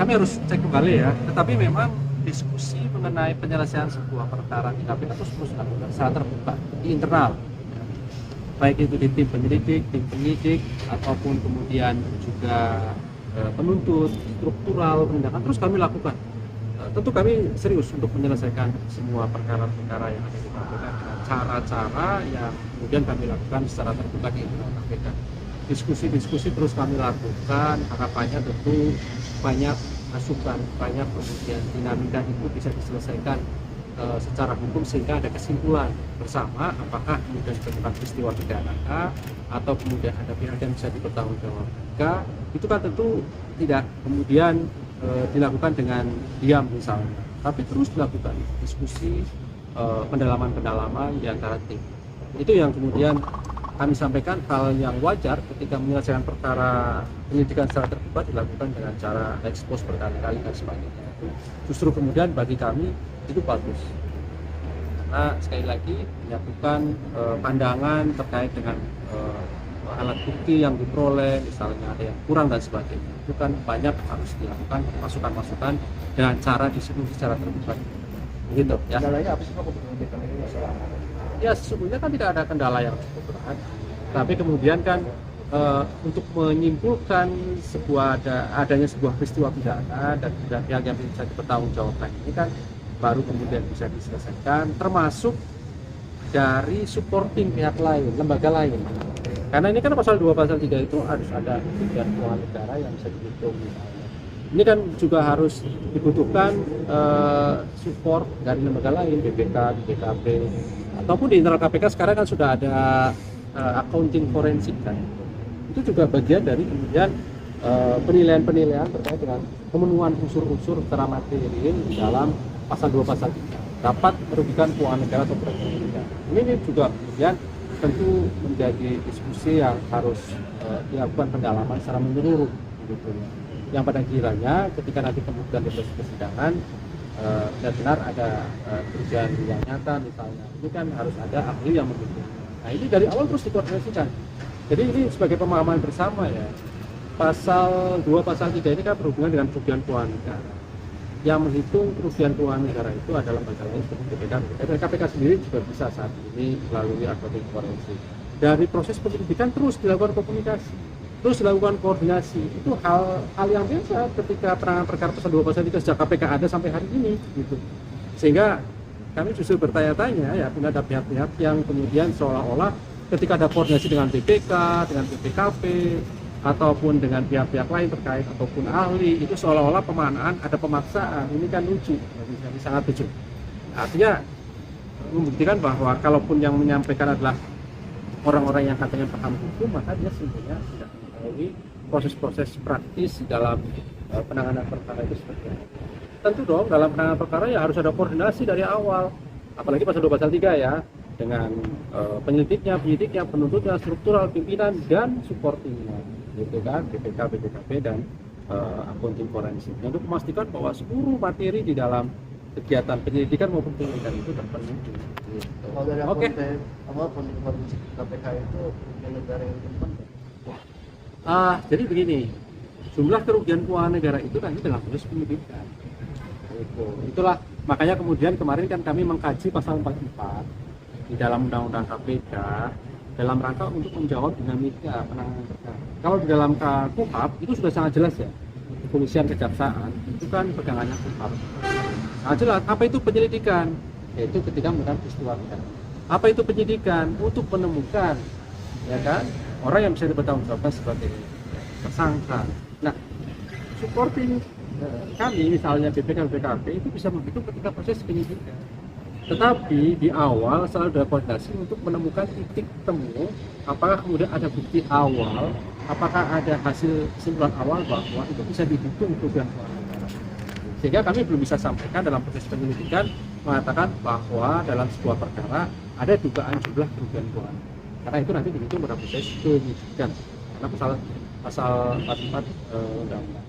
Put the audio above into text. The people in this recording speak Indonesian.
kami harus cek kembali ya. Tetapi memang diskusi mengenai penyelesaian sebuah perkara di KPK terus dilakukan secara terbuka di internal, baik itu di tim penyelidik, tim penyidik, ataupun kemudian juga penuntut, struktural, penindakan terus kami lakukan. Tentu kami serius untuk menyelesaikan semua perkara-perkara yang ada di KPK dengan cara-cara yang kemudian kami lakukan secara terbuka di internal KPK. Diskusi-diskusi terus kami lakukan, harapannya tentu banyak masukan, banyak kemudian dinamika itu bisa diselesaikan secara hukum sehingga ada kesimpulan bersama apakah kemudian terjadi peristiwa pidana atau kemudian ada pihak yang bisa dipertanggungjawabkan. Itu kan tentu tidak kemudian dilakukan dengan diam misalnya, tapi terus dilakukan diskusi, pendalaman-pendalaman di antara tim. Itu yang kemudian kami sampaikan hal yang wajar ketika menyelesaikan perkara penyidikan secara terbuka dilakukan dengan cara ekspos berkali-kali dan sebagainya. Justru kemudian bagi kami itu bagus, karena sekali lagi menyatukan pandangan terkait dengan alat bukti yang diperoleh, misalnya ada yang kurang dan sebagainya. Itu kan banyak harus dilakukan masukan-masukan dengan cara diskusi secara terbuka. Begitu ya. Kendalanya apa sih Pak penyidikan ini masalah? Ya sesungguhnya kan tidak ada kendala yang cukup berat, tapi kemudian kan untuk menyimpulkan adanya sebuah peristiwa pidana dan pihak yang bisa dipertanggungjawabkan ini kan baru kemudian bisa diselesaikan, termasuk dari supporting pihak lain, lembaga lain. Karena ini kan pasal 2, pasal 3 itu harus ada kerugian keuangan negara yang bisa dihitung misalnya. Ini kan juga harus dibutuhkan support dari lembaga lain, BPK, BPKP, ataupun di internal KPK sekarang kan sudah ada accounting forensik kan. Itu juga bagian dari kemudian penilaian-penilaian terkait dengan pemenuhan unsur-unsur secara materi di dalam pasal 2, pasal 3 dapat merugikan keuangan negara atau perekonomian negara. Ini juga kemudian tentu menjadi diskusi yang harus dilakukan pendalaman secara menyeluruh gitu. Yang pada kiranya ketika nanti kemudian di proses persidangan benar-benar ada kerugian yang nyata misalnya, ini kan harus ada ahli yang mendukung. Nah ini dari awal terus dikoordinasikan. Jadi ini sebagai pemahaman bersama ya, pasal 2, pasal 3 ini kan berhubungan dengan kerugian keuangan negara. Yang menghitung kerugian keuangan negara itu adalah lembaga lain seperti BPK. KPK sendiri juga bisa saat ini melalui accounting forensik. Dari proses penyelidikan terus dilakukan komunikasi, terus dilakukan koordinasi. Itu hal yang biasa ketika penanganan perkara pasal 2, pasal 3 sejak KPK ada sampai hari ini gitu. Sehingga kami justru bertanya-tanya ya, ada pihak-pihak yang kemudian seolah-olah ketika ada koordinasi dengan BPK, dengan BPKP, ataupun dengan pihak-pihak lain terkait ataupun ahli, itu seolah-olah pemanaan ada pemaksaan. Ini kan lucu, ini sangat lucu. Artinya membuktikan bahwa kalaupun yang menyampaikan adalah orang-orang yang katanya paham hukum, maka dia sebenarnya tidak mengetahui proses-proses praktis dalam penanganan perkara itu seperti apa. Tentu dong dalam penanganan perkara ya harus ada koordinasi dari awal, apalagi pasal 2, pasal 3 ya, dengan penyelidiknya, penuntutnya, struktural, pimpinan, dan supportingnya gitu kan, BPK, BPKP, dan accounting forensik untuk memastikan bahwa seluruh materi di dalam kegiatan penyelidikan maupun penyidikan itu terpenuhi gitu. Kalau dari accounting forensik KPK itu kerugian negara yang penting. Jadi begini, jumlah kerugian keuangan negara itu nanti dalam proses penyidikan. Itulah makanya kemudian kemarin kan kami mengkaji pasal 44 di dalam undang-undang KPK dalam rangka untuk menjawab dinamika penanganan perkara. Kalau di dalam KUHP itu sudah sangat jelas ya, kepolisian, kejaksaan itu kan pegangannya KUHP. Sangat jelas apa itu penyelidikan, yaitu ketika melakukan peristiwa pidana. Apa itu penyidikan? Untuk menemukan ya kan orang yang bisa dipertanggungjawabkan sebagai tersangka. Nah, supporting kami misalnya BPK, BPKP itu bisa membantu ketika proses penyidikan. Tetapi di awal selalu ada koordinasi untuk menemukan titik temu, apakah kemudian ada bukti awal, apakah ada hasil kesimpulan awal bahwa itu bisa dihitung kerugian keuangan negara. Sehingga kami belum bisa sampaikan dalam proses penyelidikan mengatakan bahwa dalam sebuah perkara ada dugaan jumlah kerugian keuangan. Karena itu nanti dihitung pada proses penyidikan. Karena pasal 44 undang-undang.